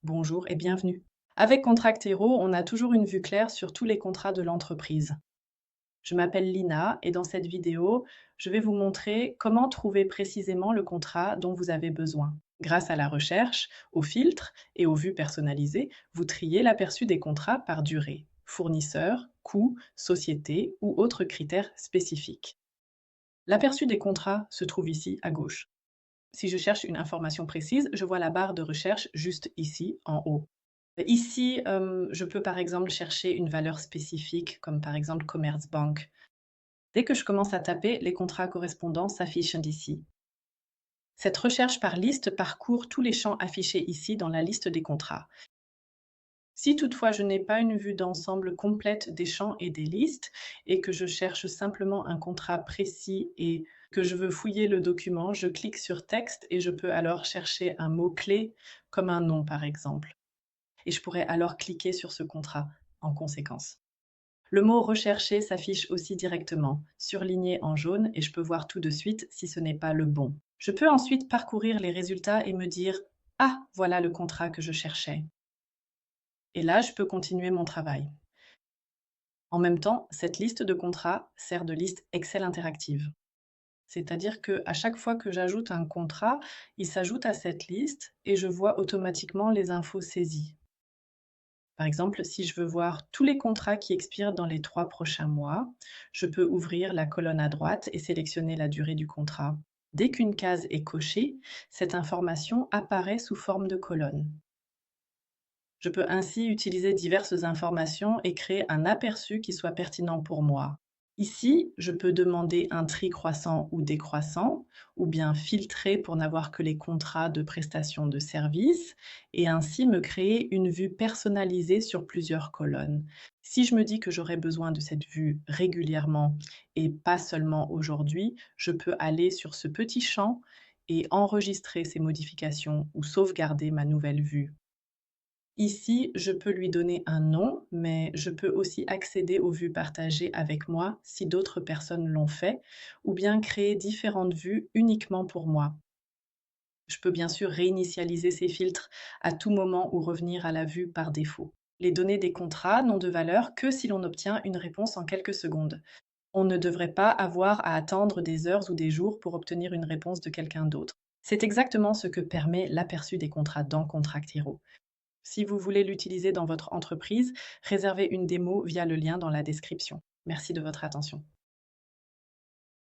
Bonjour et bienvenue. Avec Contract Hero, on a toujours une vue claire sur tous les contrats de l'entreprise. Je m'appelle Lina et dans cette vidéo, je vais vous montrer comment trouver précisément le contrat dont vous avez besoin. Grâce à la recherche, aux filtres et aux vues personnalisées, vous triez l'aperçu des contrats par durée, fournisseur, coût, société ou autres critères spécifiques. L'aperçu des contrats se trouve ici à gauche. Si je cherche une information précise, je vois la barre de recherche juste ici en haut. Ici, je peux par exemple chercher une valeur spécifique, comme par exemple Commerzbank. Dès que je commence à taper, les contrats correspondants s'affichent ici. Cette recherche par liste parcourt tous les champs affichés ici dans la liste des contrats. Si toutefois je n'ai pas une vue d'ensemble complète des champs et des listes, et que je cherche simplement un contrat précis et que je veux fouiller le document, je clique sur texte et je peux alors chercher un mot-clé comme un nom par exemple. Et je pourrais alors cliquer sur ce contrat en conséquence. Le mot recherché s'affiche aussi directement, surligné en jaune, et je peux voir tout de suite si ce n'est pas le bon. Je peux ensuite parcourir les résultats et me dire ah, voilà le contrat que je cherchais. Et là, je peux continuer mon travail. En même temps, cette liste de contrats sert de liste Excel interactive. C'est-à-dire qu'à chaque fois que j'ajoute un contrat, il s'ajoute à cette liste et je vois automatiquement les infos saisies. Par exemple, si je veux voir tous les contrats qui expirent dans les 3 prochains mois, je peux ouvrir la colonne à droite et sélectionner la durée du contrat. Dès qu'une case est cochée, cette information apparaît sous forme de colonne. Je peux ainsi utiliser diverses informations et créer un aperçu qui soit pertinent pour moi. Ici, je peux demander un tri croissant ou décroissant, ou bien filtrer pour n'avoir que les contrats de prestation de services, et ainsi me créer une vue personnalisée sur plusieurs colonnes. Si je me dis que j'aurai besoin de cette vue régulièrement et pas seulement aujourd'hui, je peux aller sur ce petit champ et enregistrer ces modifications ou sauvegarder ma nouvelle vue. Ici, je peux lui donner un nom, mais je peux aussi accéder aux vues partagées avec moi si d'autres personnes l'ont fait, ou bien créer différentes vues uniquement pour moi. Je peux bien sûr réinitialiser ces filtres à tout moment ou revenir à la vue par défaut. Les données des contrats n'ont de valeur que si l'on obtient une réponse en quelques secondes. On ne devrait pas avoir à attendre des heures ou des jours pour obtenir une réponse de quelqu'un d'autre. C'est exactement ce que permet l'aperçu des contrats dans Contract Hero. Si vous voulez l'utiliser dans votre entreprise, réservez une démo via le lien dans la description. Merci de votre attention.